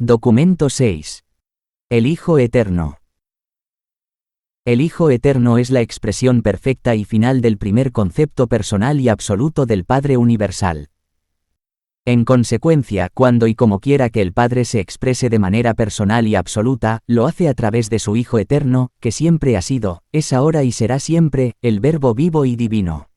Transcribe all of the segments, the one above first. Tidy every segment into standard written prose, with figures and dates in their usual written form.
Documento 6. El Hijo Eterno. El Hijo Eterno es la expresión perfecta y final del primer concepto personal y absoluto del Padre Universal. En consecuencia, cuando y como quiera que el Padre se exprese de manera personal y absoluta, lo hace a través de su Hijo Eterno, que siempre ha sido, es ahora y será siempre, el Verbo vivo y divino.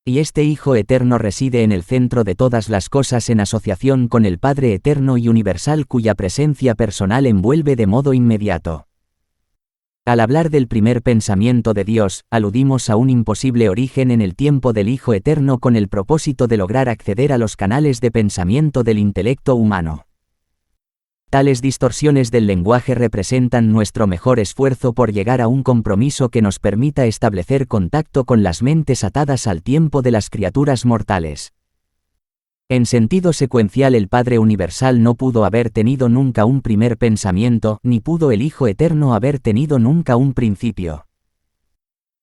Y este Hijo Eterno reside en el centro de todas las cosas en asociación con el Padre Eterno y Universal cuya presencia personal envuelve de modo inmediato. Al hablar del primer pensamiento de Dios, aludimos a un imposible origen en el tiempo del Hijo Eterno con el propósito de lograr acceder a los canales de pensamiento del intelecto humano. Tales distorsiones del lenguaje representan nuestro mejor esfuerzo por llegar a un compromiso que nos permita establecer contacto con las mentes atadas al tiempo de las criaturas mortales. En sentido secuencial, el Padre Universal no pudo haber tenido nunca un primer pensamiento, ni pudo el Hijo Eterno haber tenido nunca un principio.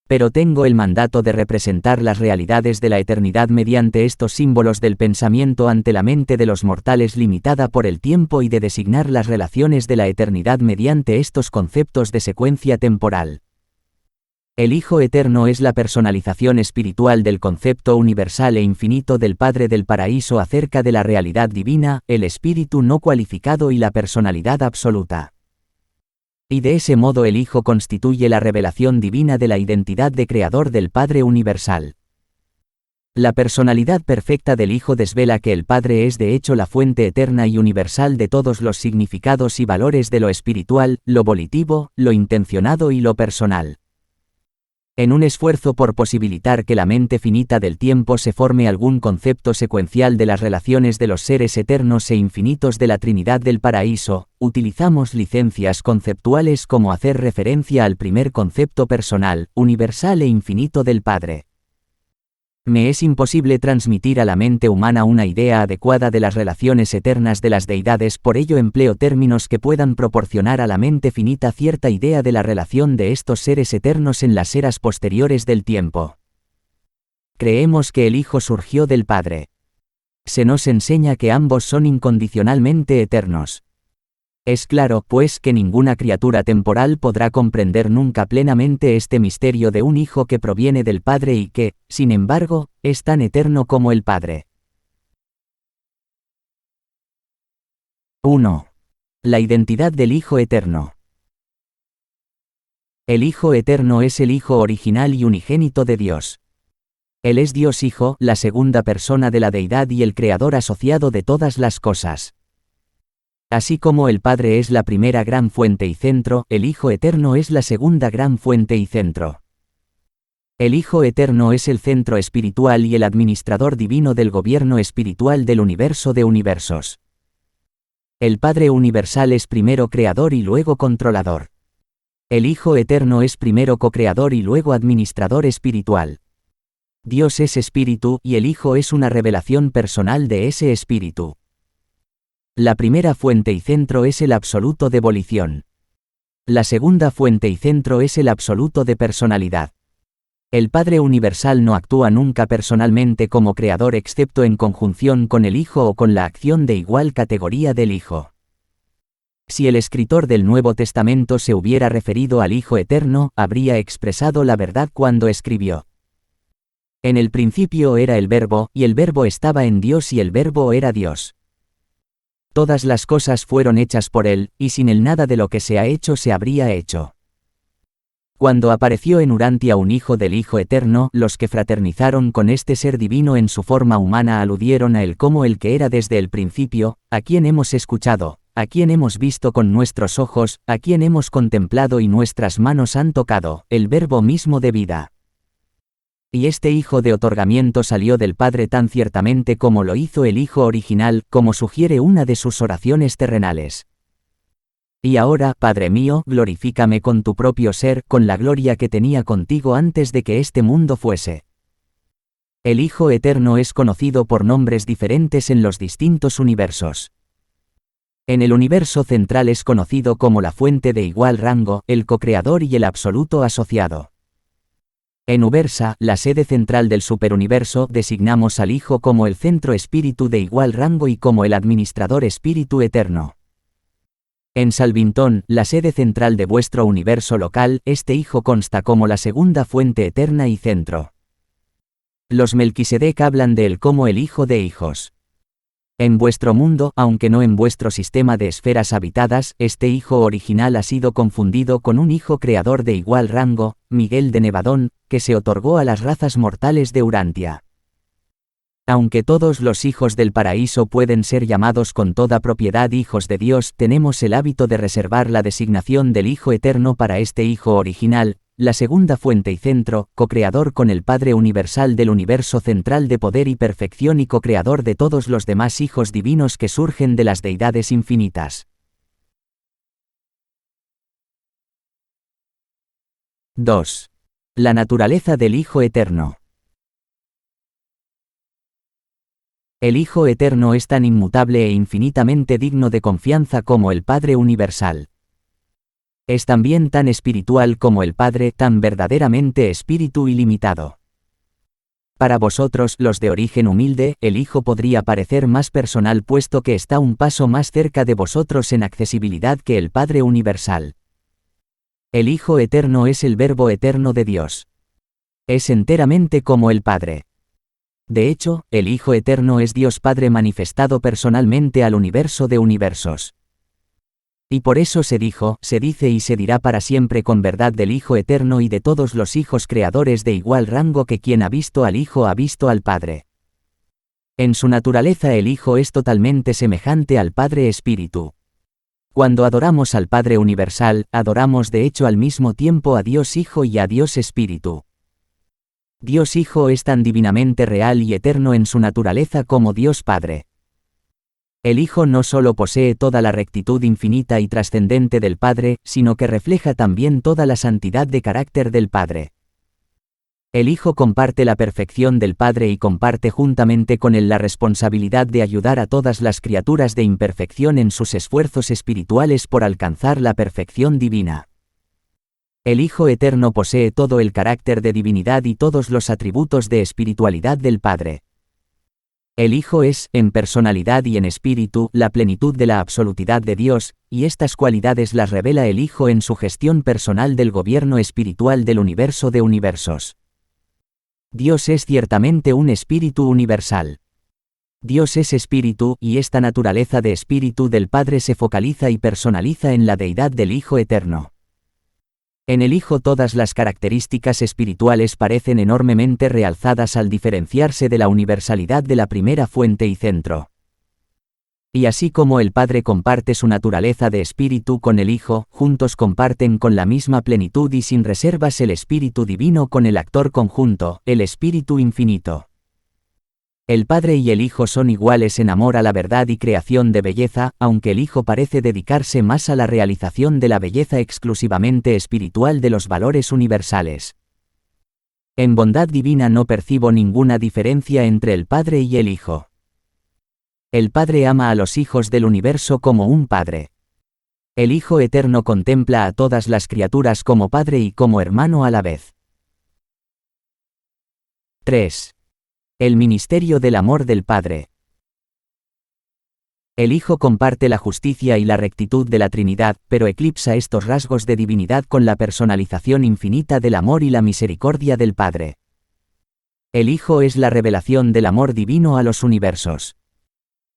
Pero tengo el mandato de representar las realidades de la eternidad mediante estos símbolos del pensamiento ante la mente de los mortales limitada por el tiempo y de designar las relaciones de la eternidad mediante estos conceptos de secuencia temporal. El Hijo Eterno es la personalización espiritual del concepto universal e infinito del Padre del Paraíso acerca de la realidad divina, el espíritu no cualificado y la personalidad absoluta. Y de ese modo el Hijo constituye la revelación divina de la identidad de Creador del Padre Universal. La personalidad perfecta del Hijo desvela que el Padre es de hecho la fuente eterna y universal de todos los significados y valores de lo espiritual, lo volitivo, lo intencionado y lo personal. En un esfuerzo por posibilitar que la mente finita del tiempo se forme algún concepto secuencial de las relaciones de los seres eternos e infinitos de la Trinidad del Paraíso, utilizamos licencias conceptuales como hacer referencia al primer concepto personal, universal e infinito del Padre. Me es imposible transmitir a la mente humana una idea adecuada de las relaciones eternas de las deidades, por ello empleo términos que puedan proporcionar a la mente finita cierta idea de la relación de estos seres eternos en las eras posteriores del tiempo. Creemos que el Hijo surgió del Padre. Se nos enseña que ambos son incondicionalmente eternos. Es claro, pues, que ninguna criatura temporal podrá comprender nunca plenamente este misterio de un Hijo que proviene del Padre y que, sin embargo, es tan eterno como el Padre. 1. La identidad del Hijo Eterno. El Hijo Eterno es el Hijo original y unigénito de Dios. Él es Dios Hijo, la segunda persona de la Deidad y el Creador asociado de todas las cosas. Así como el Padre es la primera gran fuente y centro, el Hijo Eterno es la segunda gran fuente y centro. El Hijo Eterno es el centro espiritual y el administrador divino del gobierno espiritual del universo de universos. El Padre Universal es primero creador y luego controlador. El Hijo Eterno es primero co-creador y luego administrador espiritual. Dios es espíritu, y el Hijo es una revelación personal de ese espíritu. La primera fuente y centro es el absoluto de volición. La segunda fuente y centro es el absoluto de personalidad. El Padre Universal no actúa nunca personalmente como creador excepto en conjunción con el Hijo o con la acción de igual categoría del Hijo. Si el escritor del Nuevo Testamento se hubiera referido al Hijo Eterno, habría expresado la verdad cuando escribió: En el principio era el Verbo, y el Verbo estaba en Dios y el Verbo era Dios. Todas las cosas fueron hechas por Él, y sin Él nada de lo que se ha hecho se habría hecho. Cuando apareció en Urantia un hijo del Hijo Eterno, los que fraternizaron con este ser divino en su forma humana aludieron a Él como el que era desde el principio, a quien hemos escuchado, a quien hemos visto con nuestros ojos, a quien hemos contemplado y nuestras manos han tocado, el Verbo mismo de vida. Y este Hijo de otorgamiento salió del Padre tan ciertamente como lo hizo el Hijo original, como sugiere una de sus oraciones terrenales. Y ahora, Padre mío, glorifícame con tu propio ser, con la gloria que tenía contigo antes de que este mundo fuese. El Hijo Eterno es conocido por nombres diferentes en los distintos universos. En el universo central es conocido como la fuente de igual rango, el co-creador y el absoluto asociado. En Ubersa, la sede central del superuniverso, designamos al Hijo como el centro espíritu de igual rango y como el administrador espíritu eterno. En Salvington, la sede central de vuestro universo local, este Hijo consta como la segunda fuente eterna y centro. Los Melquisedec hablan de él como el Hijo de hijos. En vuestro mundo, aunque no en vuestro sistema de esferas habitadas, este Hijo original ha sido confundido con un Hijo creador de igual rango, Miguel de Nevadón, que se otorgó a las razas mortales de Urantia. Aunque todos los hijos del paraíso pueden ser llamados con toda propiedad hijos de Dios, tenemos el hábito de reservar la designación del Hijo eterno para este Hijo original, la segunda fuente y centro, co-creador con el Padre universal del universo central de poder y perfección y co-creador de todos los demás hijos divinos que surgen de las deidades infinitas. 2. La naturaleza del Hijo eterno. El Hijo eterno es tan inmutable e infinitamente digno de confianza como el Padre universal. Es también tan espiritual como el Padre, tan verdaderamente espíritu ilimitado. Para vosotros, los de origen humilde, el Hijo podría parecer más personal puesto que está un paso más cerca de vosotros en accesibilidad que el Padre universal. El Hijo eterno es el Verbo eterno de Dios. Es enteramente como el Padre. De hecho, el Hijo eterno es Dios Padre manifestado personalmente al universo de universos. Y por eso se dijo, se dice y se dirá para siempre con verdad del Hijo eterno y de todos los hijos creadores de igual rango que quien ha visto al Hijo ha visto al Padre. En su naturaleza el Hijo es totalmente semejante al Padre Espíritu. Cuando adoramos al Padre universal, adoramos de hecho al mismo tiempo a Dios Hijo y a Dios Espíritu. Dios Hijo es tan divinamente real y eterno en su naturaleza como Dios Padre. El Hijo no solo posee toda la rectitud infinita y trascendente del Padre, sino que refleja también toda la santidad de carácter del Padre. El Hijo comparte la perfección del Padre y comparte juntamente con él la responsabilidad de ayudar a todas las criaturas de imperfección en sus esfuerzos espirituales por alcanzar la perfección divina. El Hijo eterno posee todo el carácter de divinidad y todos los atributos de espiritualidad del Padre. El Hijo es, en personalidad y en espíritu, la plenitud de la absolutidad de Dios, y estas cualidades las revela el Hijo en su gestión personal del gobierno espiritual del universo de universos. Dios es ciertamente un espíritu universal. Dios es espíritu, y esta naturaleza de espíritu del Padre se focaliza y personaliza en la deidad del Hijo eterno. En el Hijo todas las características espirituales parecen enormemente realzadas al diferenciarse de la universalidad de la primera fuente y centro. Y así como el Padre comparte su naturaleza de espíritu con el Hijo, juntos comparten con la misma plenitud y sin reservas el Espíritu Divino con el actor conjunto, el Espíritu Infinito. El Padre y el Hijo son iguales en amor a la verdad y creación de belleza, aunque el Hijo parece dedicarse más a la realización de la belleza exclusivamente espiritual de los valores universales. En bondad divina no percibo ninguna diferencia entre el Padre y el Hijo. El Padre ama a los hijos del universo como un Padre. El Hijo eterno contempla a todas las criaturas como Padre y como hermano a la vez. 3. El ministerio del amor del Padre. El Hijo comparte la justicia y la rectitud de la Trinidad, pero eclipsa estos rasgos de divinidad con la personalización infinita del amor y la misericordia del Padre. El Hijo es la revelación del amor divino a los universos.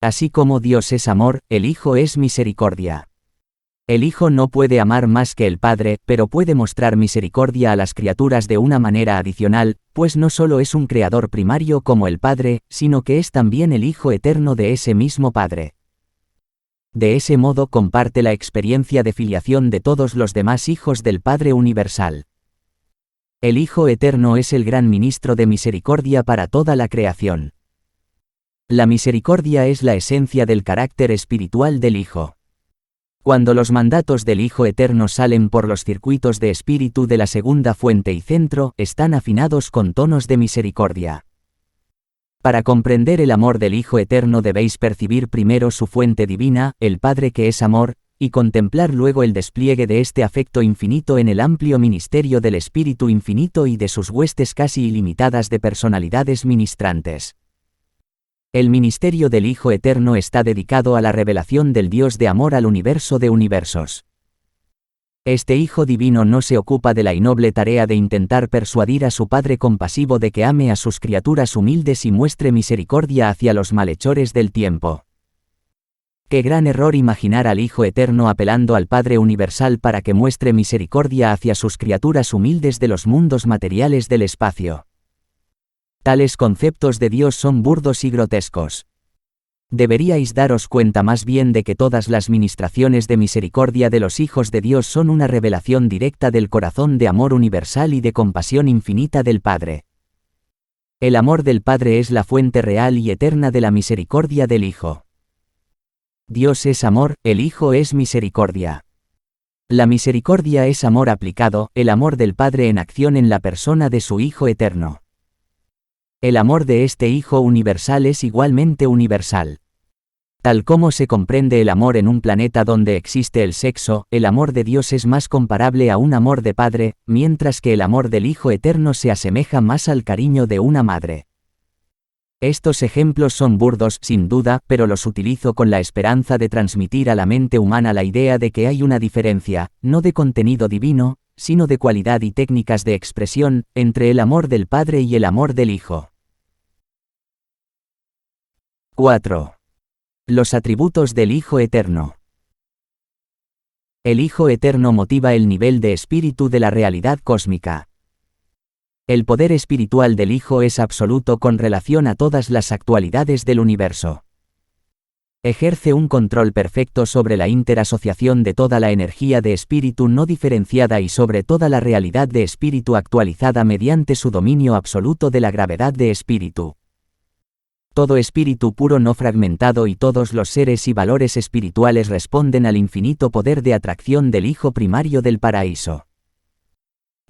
Así como Dios es amor, el Hijo es misericordia. El Hijo no puede amar más que el Padre, pero puede mostrar misericordia a las criaturas de una manera adicional, pues no solo es un creador primario como el Padre, sino que es también el Hijo eterno de ese mismo Padre. De ese modo comparte la experiencia de filiación de todos los demás hijos del Padre universal. El Hijo eterno es el gran ministro de misericordia para toda la creación. La misericordia es la esencia del carácter espiritual del Hijo. Cuando los mandatos del Hijo eterno salen por los circuitos de espíritu de la segunda fuente y centro, están afinados con tonos de misericordia. Para comprender el amor del Hijo eterno debéis percibir primero su fuente divina, el Padre que es amor, y contemplar luego el despliegue de este afecto infinito en el amplio ministerio del Espíritu Infinito y de sus huestes casi ilimitadas de personalidades ministrantes. El ministerio del Hijo Eterno está dedicado a la revelación del Dios de amor al universo de universos. Este Hijo Divino no se ocupa de la innoble tarea de intentar persuadir a su Padre compasivo de que ame a sus criaturas humildes y muestre misericordia hacia los malhechores del tiempo. Qué gran error imaginar al Hijo Eterno apelando al Padre Universal para que muestre misericordia hacia sus criaturas humildes de los mundos materiales del espacio. Tales conceptos de Dios son burdos y grotescos. Deberíais daros cuenta más bien de que todas las ministraciones de misericordia de los hijos de Dios son una revelación directa del corazón de amor universal y de compasión infinita del Padre. El amor del Padre es la fuente real y eterna de la misericordia del Hijo. Dios es amor, el Hijo es misericordia. La misericordia es amor aplicado, el amor del Padre en acción en la persona de su Hijo Eterno. El amor de este Hijo universal es igualmente universal. Tal como se comprende el amor en un planeta donde existe el sexo, el amor de Dios es más comparable a un amor de padre, mientras que el amor del Hijo Eterno se asemeja más al cariño de una madre. Estos ejemplos son burdos, sin duda, pero los utilizo con la esperanza de transmitir a la mente humana la idea de que hay una diferencia, no de contenido divino, sino de cualidad y técnicas de expresión, entre el amor del Padre y el amor del Hijo. 4. Los atributos del Hijo Eterno. El Hijo Eterno motiva el nivel de espíritu de la realidad cósmica. El poder espiritual del Hijo es absoluto con relación a todas las actualidades del universo. Ejerce un control perfecto sobre la interasociación de toda la energía de espíritu no diferenciada y sobre toda la realidad de espíritu actualizada mediante su dominio absoluto de la gravedad de espíritu. Todo espíritu puro no fragmentado y todos los seres y valores espirituales responden al infinito poder de atracción del Hijo primario del paraíso.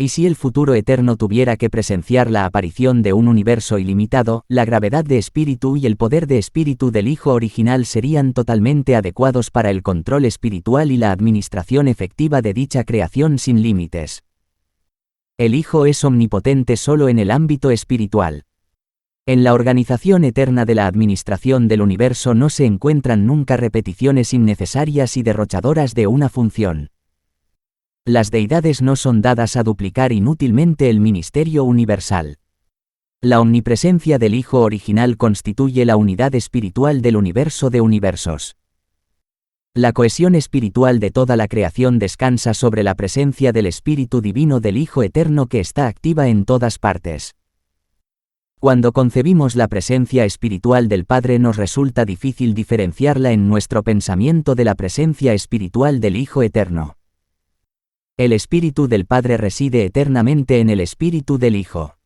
Y si el futuro eterno tuviera que presenciar la aparición de un universo ilimitado, la gravedad de espíritu y el poder de espíritu del Hijo original serían totalmente adecuados para el control espiritual y la administración efectiva de dicha creación sin límites. El Hijo es omnipotente solo en el ámbito espiritual. En la organización eterna de la administración del universo no se encuentran nunca repeticiones innecesarias y derrochadoras de una función. Las deidades no son dadas a duplicar inútilmente el ministerio universal. La omnipresencia del Hijo original constituye la unidad espiritual del universo de universos. La cohesión espiritual de toda la creación descansa sobre la presencia del Espíritu Divino del Hijo Eterno que está activa en todas partes. Cuando concebimos la presencia espiritual del Padre nos resulta difícil diferenciarla en nuestro pensamiento de la presencia espiritual del Hijo Eterno. El Espíritu del Padre reside eternamente en el Espíritu del Hijo.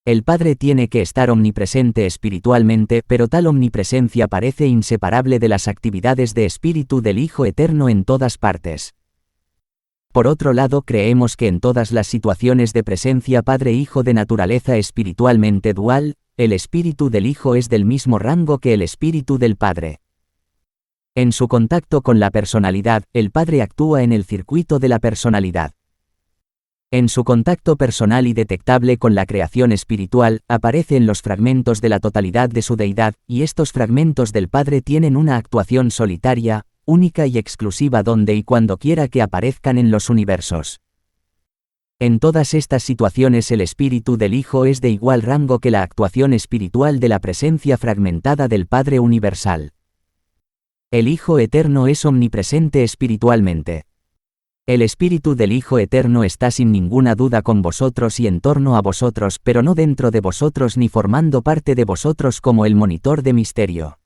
El Padre tiene que estar omnipresente espiritualmente, pero tal omnipresencia parece inseparable de las actividades de Espíritu del Hijo Eterno en todas partes. Por otro lado, creemos que en todas las situaciones de presencia Padre-Hijo de naturaleza espiritualmente dual, el Espíritu del Hijo es del mismo rango que el Espíritu del Padre. En su contacto con la personalidad, el Padre actúa en el circuito de la personalidad. En su contacto personal y detectable con la creación espiritual, aparece en los fragmentos de la totalidad de su deidad, y estos fragmentos del Padre tienen una actuación solitaria, única y exclusiva donde y cuando quiera que aparezcan en los universos. En todas estas situaciones el Espíritu del Hijo es de igual rango que la actuación espiritual de la presencia fragmentada del Padre universal. El Hijo Eterno es omnipresente espiritualmente. El Espíritu del Hijo Eterno está sin ninguna duda con vosotros y en torno a vosotros, pero no dentro de vosotros ni formando parte de vosotros como el monitor de misterio.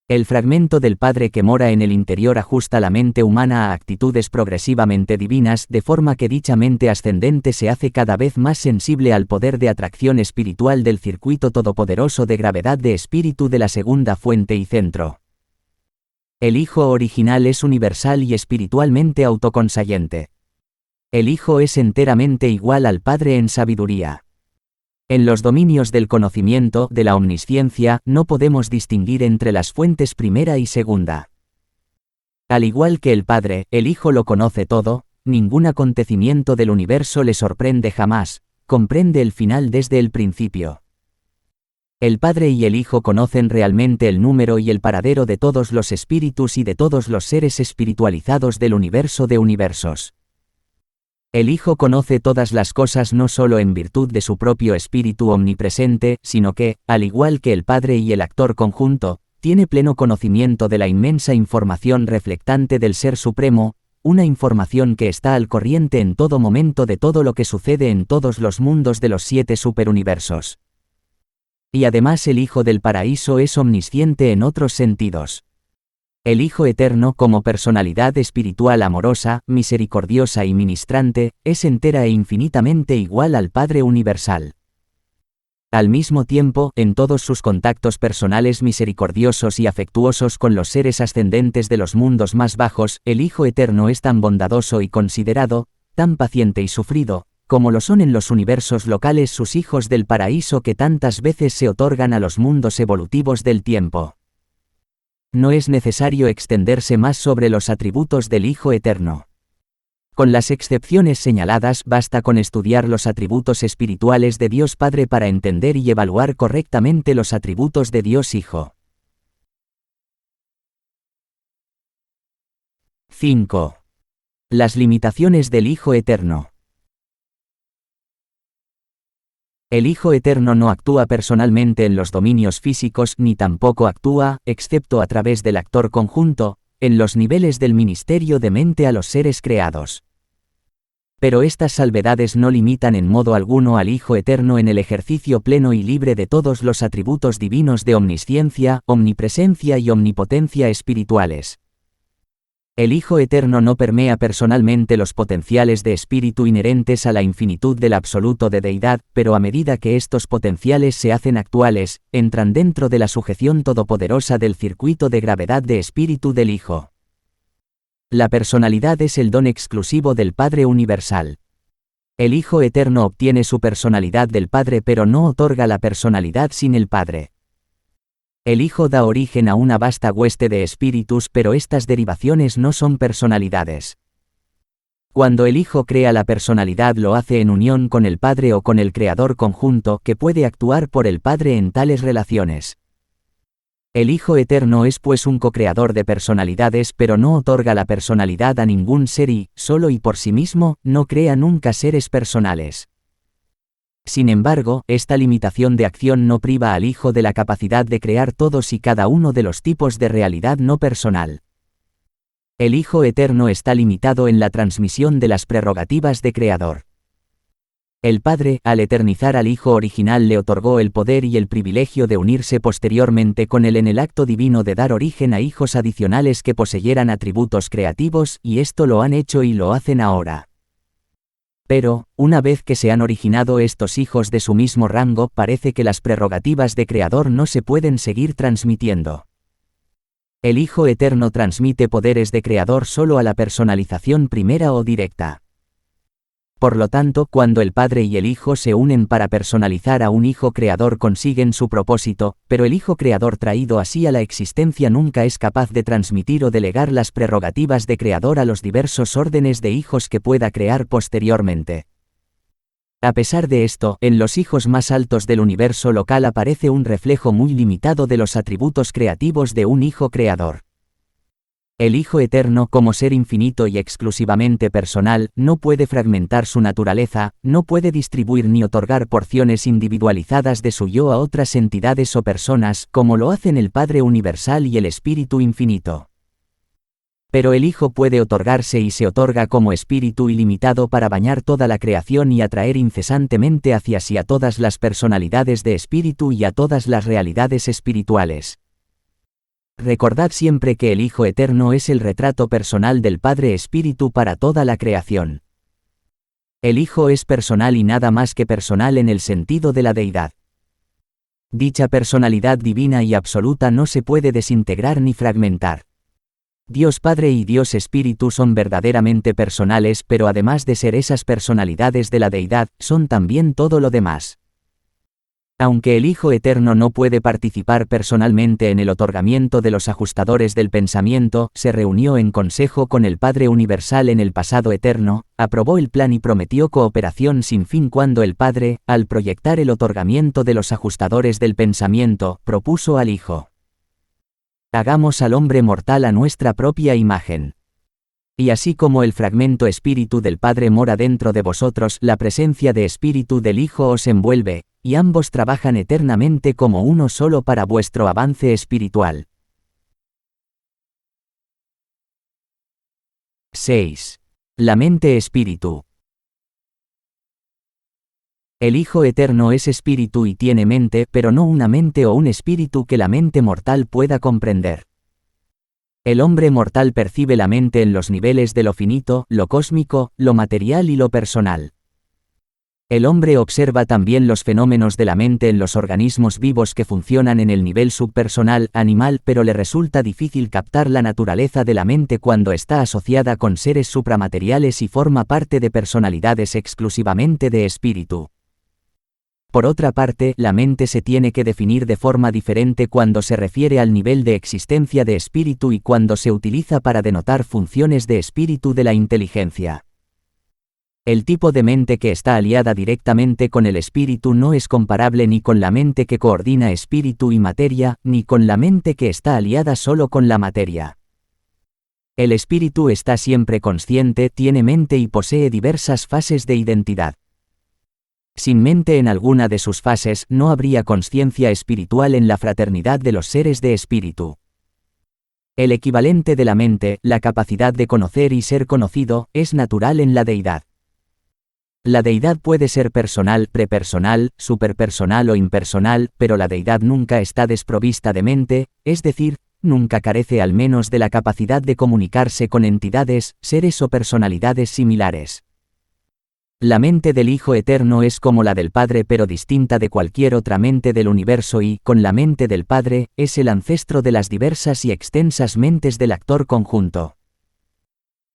El fragmento del Padre que mora en el interior ajusta la mente humana a actitudes progresivamente divinas, de forma que dicha mente ascendente se hace cada vez más sensible al poder de atracción espiritual del circuito todopoderoso de gravedad de espíritu de la segunda fuente y centro. El Hijo original es universal y espiritualmente autoconsciente. El Hijo es enteramente igual al Padre en sabiduría. En los dominios del conocimiento, de la omnisciencia, no podemos distinguir entre las fuentes primera y segunda. Al igual que el Padre, el Hijo lo conoce todo, ningún acontecimiento del universo le sorprende jamás, comprende el final desde el principio. El Padre y el Hijo conocen realmente el número y el paradero de todos los espíritus y de todos los seres espiritualizados del universo de universos. El Hijo conoce todas las cosas no solo en virtud de su propio espíritu omnipresente, sino que, al igual que el Padre y el actor conjunto, tiene pleno conocimiento de la inmensa información reflectante del Ser Supremo, una información que está al corriente en todo momento de todo lo que sucede en todos los mundos de los 7 superuniversos. Y además el Hijo del Paraíso es omnisciente en otros sentidos. El Hijo Eterno como personalidad espiritual amorosa, misericordiosa y ministrante, es entera e infinitamente igual al Padre Universal. Al mismo tiempo, en todos sus contactos personales misericordiosos y afectuosos con los seres ascendentes de los mundos más bajos, el Hijo Eterno es tan bondadoso y considerado, tan paciente y sufrido, como lo son en los universos locales sus hijos del paraíso que tantas veces se otorgan a los mundos evolutivos del tiempo. No es necesario extenderse más sobre los atributos del Hijo Eterno. Con las excepciones señaladas basta con estudiar los atributos espirituales de Dios Padre para entender y evaluar correctamente los atributos de Dios Hijo. 5. Las limitaciones del Hijo Eterno. El Hijo Eterno no actúa personalmente en los dominios físicos ni tampoco actúa, excepto a través del actor conjunto, en los niveles del ministerio de mente a los seres creados. Pero estas salvedades no limitan en modo alguno al Hijo Eterno en el ejercicio pleno y libre de todos los atributos divinos de omnisciencia, omnipresencia y omnipotencia espirituales. El Hijo Eterno no permea personalmente los potenciales de espíritu inherentes a la infinitud del absoluto de deidad, pero a medida que estos potenciales se hacen actuales, entran dentro de la sujeción todopoderosa del circuito de gravedad de espíritu del Hijo. La personalidad es el don exclusivo del Padre Universal. El Hijo Eterno obtiene su personalidad del Padre pero no otorga la personalidad sin el Padre. El Hijo da origen a una vasta hueste de espíritus pero estas derivaciones no son personalidades. Cuando el Hijo crea la personalidad lo hace en unión con el Padre o con el Creador conjunto que puede actuar por el Padre en tales relaciones. El Hijo Eterno es pues un co-creador de personalidades pero no otorga la personalidad a ningún ser y, solo y por sí mismo, no crea nunca seres personales. Sin embargo, esta limitación de acción no priva al Hijo de la capacidad de crear todos y cada uno de los tipos de realidad no personal. El Hijo Eterno está limitado en la transmisión de las prerrogativas de Creador. El Padre, al eternizar al Hijo original, le otorgó el poder y el privilegio de unirse posteriormente con él en el acto divino de dar origen a hijos adicionales que poseyeran atributos creativos, y esto lo han hecho y lo hacen ahora. Pero, una vez que se han originado estos hijos de su mismo rango, parece que las prerrogativas de Creador no se pueden seguir transmitiendo. El Hijo Eterno transmite poderes de Creador solo a la personalización primera o directa. Por lo tanto, cuando el Padre y el Hijo se unen para personalizar a un Hijo Creador consiguen su propósito, pero el Hijo Creador traído así a la existencia nunca es capaz de transmitir o delegar las prerrogativas de Creador a los diversos órdenes de hijos que pueda crear posteriormente. A pesar de esto, en los hijos más altos del universo local aparece un reflejo muy limitado de los atributos creativos de un Hijo Creador. El Hijo Eterno, como ser infinito y exclusivamente personal, no puede fragmentar su naturaleza, no puede distribuir ni otorgar porciones individualizadas de su yo a otras entidades o personas, como lo hacen el Padre Universal y el Espíritu Infinito. Pero el Hijo puede otorgarse y se otorga como espíritu ilimitado para bañar toda la creación y atraer incesantemente hacia sí a todas las personalidades de espíritu y a todas las realidades espirituales. Recordad siempre que el Hijo Eterno es el retrato personal del Padre Espíritu para toda la creación. El Hijo es personal y nada más que personal en el sentido de la deidad. Dicha personalidad divina y absoluta no se puede desintegrar ni fragmentar. Dios Padre y Dios Espíritu son verdaderamente personales, pero además de ser esas personalidades de la deidad, son también todo lo demás. Aunque el Hijo Eterno no puede participar personalmente en el otorgamiento de los ajustadores del pensamiento, se reunió en consejo con el Padre Universal en el pasado eterno, aprobó el plan y prometió cooperación sin fin cuando el Padre, al proyectar el otorgamiento de los ajustadores del pensamiento, propuso al Hijo: hagamos al hombre mortal a nuestra propia imagen. Y así como el fragmento espíritu del Padre mora dentro de vosotros, la presencia de espíritu del Hijo os envuelve, y ambos trabajan eternamente como uno solo para vuestro avance espiritual. 6. La mente-espíritu. El Hijo Eterno es espíritu y tiene mente, pero no una mente o un espíritu que la mente mortal pueda comprender. El hombre mortal percibe la mente en los niveles de lo finito, lo cósmico, lo material y lo personal. El hombre observa también los fenómenos de la mente en los organismos vivos que funcionan en el nivel subpersonal, animal, pero le resulta difícil captar la naturaleza de la mente cuando está asociada con seres supramateriales y forma parte de personalidades exclusivamente de espíritu. Por otra parte, la mente se tiene que definir de forma diferente cuando se refiere al nivel de existencia de espíritu y cuando se utiliza para denotar funciones de espíritu de la inteligencia. El tipo de mente que está aliada directamente con el espíritu no es comparable ni con la mente que coordina espíritu y materia, ni con la mente que está aliada solo con la materia. El espíritu está siempre consciente, tiene mente y posee diversas fases de identidad. Sin mente en alguna de sus fases, no habría consciencia espiritual en la fraternidad de los seres de espíritu. El equivalente de la mente, la capacidad de conocer y ser conocido, es natural en la deidad. La deidad puede ser personal, prepersonal, superpersonal o impersonal, pero la deidad nunca está desprovista de mente, es decir, nunca carece al menos de la capacidad de comunicarse con entidades, seres o personalidades similares. La mente del Hijo Eterno es como la del Padre pero distinta de cualquier otra mente del universo y, con la mente del Padre, es el ancestro de las diversas y extensas mentes del actor conjunto.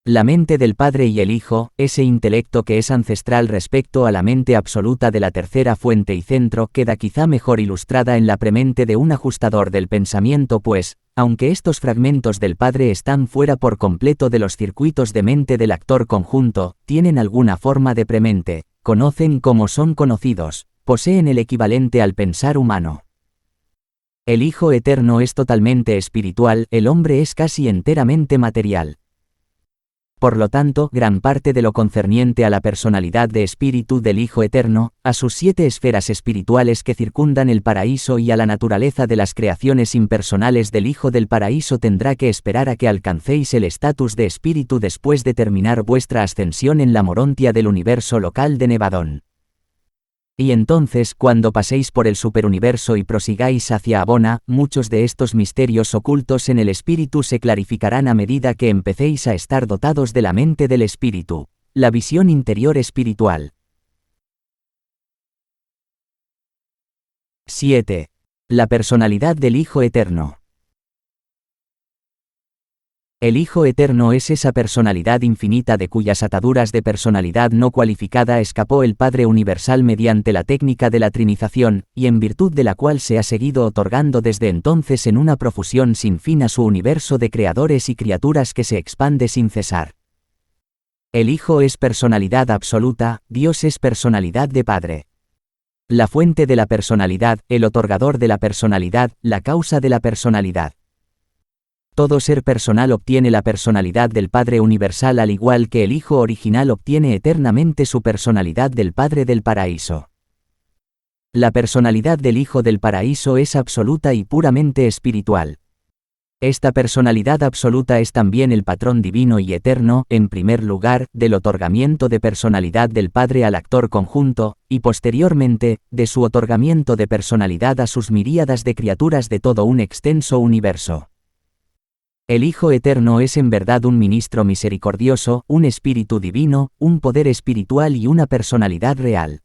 La mente del Padre y el Hijo, ese intelecto que es ancestral respecto a la mente absoluta de la tercera fuente y centro, queda quizá mejor ilustrada en la premente de un ajustador del pensamiento pues, aunque estos fragmentos del Padre están fuera por completo de los circuitos de mente del actor conjunto, tienen alguna forma de premente, conocen como son conocidos, poseen el equivalente al pensar humano. El Hijo Eterno es totalmente espiritual, el hombre es casi enteramente material. Por lo tanto, gran parte de lo concerniente a la personalidad de espíritu del Hijo Eterno, a sus 7 esferas espirituales que circundan el paraíso y a la naturaleza de las creaciones impersonales del Hijo del Paraíso tendrá que esperar a que alcancéis el estatus de espíritu después de terminar vuestra ascensión en la morontia del universo local de Nevadón. Y entonces, cuando paséis por el superuniverso y prosigáis hacia Abona, muchos de estos misterios ocultos en el espíritu se clarificarán a medida que empecéis a estar dotados de la mente del espíritu, la visión interior espiritual. 7. La personalidad del Hijo Eterno. El Hijo Eterno es esa personalidad infinita de cuyas ataduras de personalidad no cualificada escapó el Padre Universal mediante la técnica de la trinización, y en virtud de la cual se ha seguido otorgando desde entonces en una profusión sin fin a su universo de creadores y criaturas que se expande sin cesar. El Hijo es personalidad absoluta, Dios es personalidad de Padre. La fuente de la personalidad, el otorgador de la personalidad, la causa de la personalidad. Todo ser personal obtiene la personalidad del Padre Universal al igual que el Hijo original obtiene eternamente su personalidad del Padre del Paraíso. La personalidad del Hijo del Paraíso es absoluta y puramente espiritual. Esta personalidad absoluta es también el patrón divino y eterno, en primer lugar, del otorgamiento de personalidad del Padre al actor conjunto, y posteriormente, de su otorgamiento de personalidad a sus miríadas de criaturas de todo un extenso universo. El Hijo Eterno es en verdad un ministro misericordioso, un espíritu divino, un poder espiritual y una personalidad real.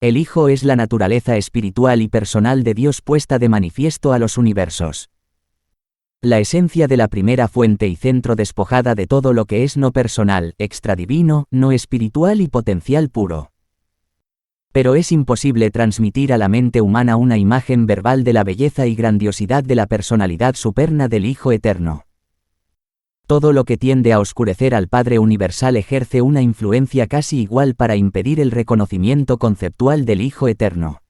El Hijo es la naturaleza espiritual y personal de Dios puesta de manifiesto a los universos. La esencia de la primera fuente y centro despojada de todo lo que es no personal, extradivino, no espiritual y potencial puro. Pero es imposible transmitir a la mente humana una imagen verbal de la belleza y grandiosidad de la personalidad superna del Hijo Eterno. Todo lo que tiende a oscurecer al Padre Universal ejerce una influencia casi igual para impedir el reconocimiento conceptual del Hijo Eterno.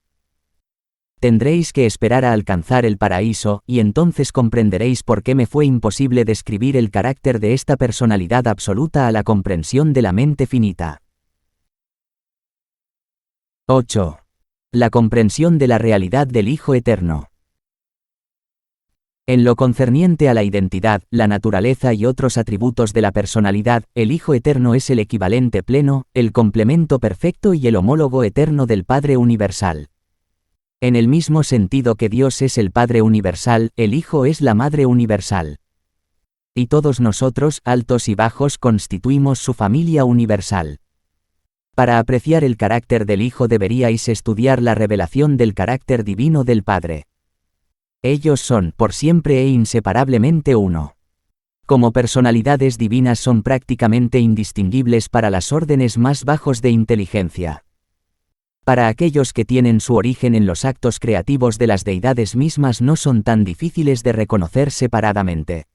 Tendréis que esperar a alcanzar el paraíso, y entonces comprenderéis por qué me fue imposible describir el carácter de esta personalidad absoluta a la comprensión de la mente finita. 8. La comprensión de la realidad del Hijo Eterno. En lo concerniente a la identidad, la naturaleza y otros atributos de la personalidad, el Hijo Eterno es el equivalente pleno, el complemento perfecto y el homólogo eterno del Padre Universal. En el mismo sentido que Dios es el Padre Universal, el Hijo es la Madre Universal. Y todos nosotros, altos y bajos, constituimos su familia universal. Para apreciar el carácter del Hijo deberíais estudiar la revelación del carácter divino del Padre. Ellos son, por siempre e inseparablemente uno. Como personalidades divinas son prácticamente indistinguibles para las órdenes más bajos de inteligencia. Para aquellos que tienen su origen en los actos creativos de las deidades mismas no son tan difíciles de reconocer separadamente.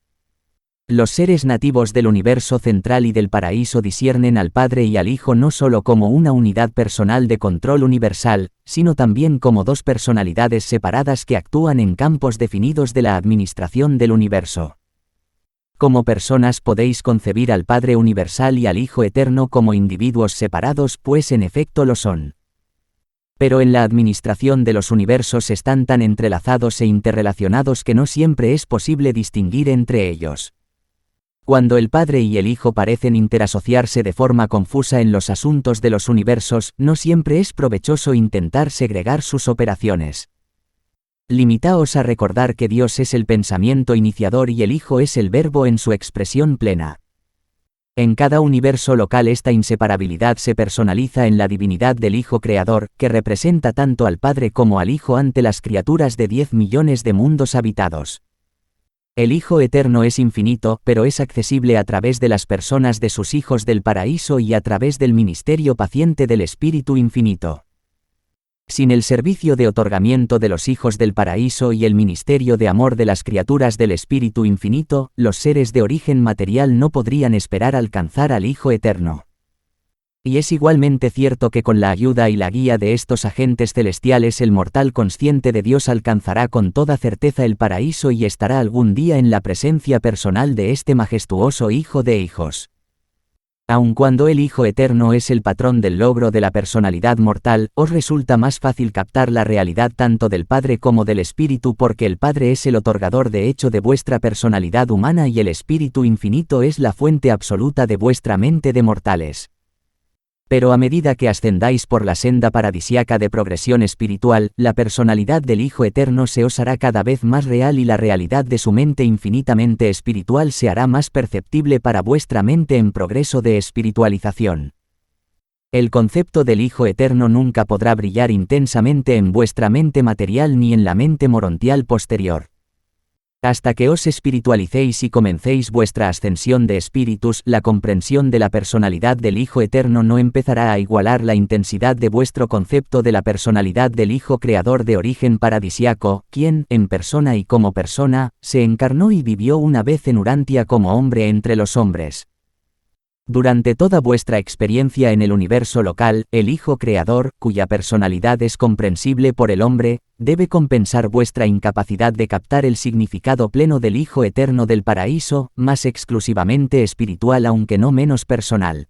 Los seres nativos del universo central y del paraíso disciernen al Padre y al Hijo no solo como una unidad personal de control universal, sino también como dos personalidades separadas que actúan en campos definidos de la administración del universo. Como personas podéis concebir al Padre Universal y al Hijo Eterno como individuos separados, pues en efecto lo son. Pero en la administración de los universos están tan entrelazados e interrelacionados que no siempre es posible distinguir entre ellos. Cuando el Padre y el Hijo parecen interasociarse de forma confusa en los asuntos de los universos, no siempre es provechoso intentar segregar sus operaciones. Limitaos a recordar que Dios es el pensamiento iniciador y el Hijo es el verbo en su expresión plena. En cada universo local esta inseparabilidad se personaliza en la divinidad del Hijo Creador, que representa tanto al Padre como al Hijo ante las criaturas de 10 millones de mundos habitados. El Hijo Eterno es infinito, pero es accesible a través de las personas de sus hijos del paraíso y a través del ministerio paciente del Espíritu Infinito. Sin el servicio de otorgamiento de los hijos del paraíso y el ministerio de amor de las criaturas del Espíritu Infinito, los seres de origen material no podrían esperar alcanzar al Hijo Eterno. Y es igualmente cierto que con la ayuda y la guía de estos agentes celestiales el mortal consciente de Dios alcanzará con toda certeza el paraíso y estará algún día en la presencia personal de este majestuoso Hijo de hijos. Aun cuando el Hijo Eterno es el patrón del logro de la personalidad mortal, os resulta más fácil captar la realidad tanto del Padre como del Espíritu porque el Padre es el otorgador de hecho de vuestra personalidad humana y el Espíritu Infinito es la fuente absoluta de vuestra mente de mortales. Pero a medida que ascendáis por la senda paradisiaca de progresión espiritual, la personalidad del Hijo Eterno se os hará cada vez más real y la realidad de su mente infinitamente espiritual se hará más perceptible para vuestra mente en progreso de espiritualización. El concepto del Hijo Eterno nunca podrá brillar intensamente en vuestra mente material ni en la mente morontial posterior. Hasta que os espiritualicéis y comencéis vuestra ascensión de espíritus, la comprensión de la personalidad del Hijo Eterno no empezará a igualar la intensidad de vuestro concepto de la personalidad del Hijo Creador de origen paradisiaco, quien, en persona y como persona, se encarnó y vivió una vez en Urantia como hombre entre los hombres. Durante toda vuestra experiencia en el universo local, el Hijo Creador, cuya personalidad es comprensible por el hombre, debe compensar vuestra incapacidad de captar el significado pleno del Hijo Eterno del paraíso, más exclusivamente espiritual aunque no menos personal.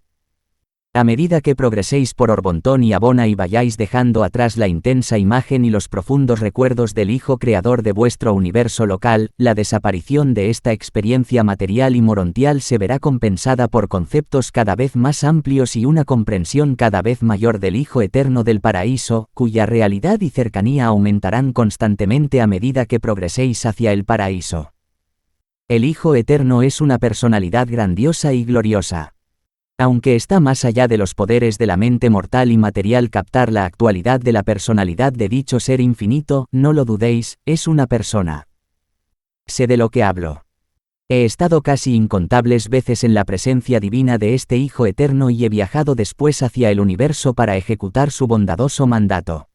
A medida que progreséis por Orbontón y Abona y vayáis dejando atrás la intensa imagen y los profundos recuerdos del Hijo Creador de vuestro universo local, la desaparición de esta experiencia material y morontial se verá compensada por conceptos cada vez más amplios y una comprensión cada vez mayor del Hijo Eterno del paraíso, cuya realidad y cercanía aumentarán constantemente a medida que progreséis hacia el paraíso. El Hijo Eterno es una personalidad grandiosa y gloriosa. Aunque está más allá de los poderes de la mente mortal y material captar la actualidad de la personalidad de dicho ser infinito, no lo dudéis, es una persona. Sé de lo que hablo. He estado casi incontables veces en la presencia divina de este Hijo Eterno y he viajado después hacia el universo para ejecutar su bondadoso mandato.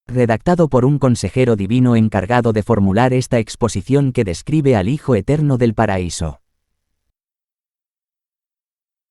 Redactado por un consejero divino encargado de formular esta exposición que describe al Hijo Eterno del Paraíso.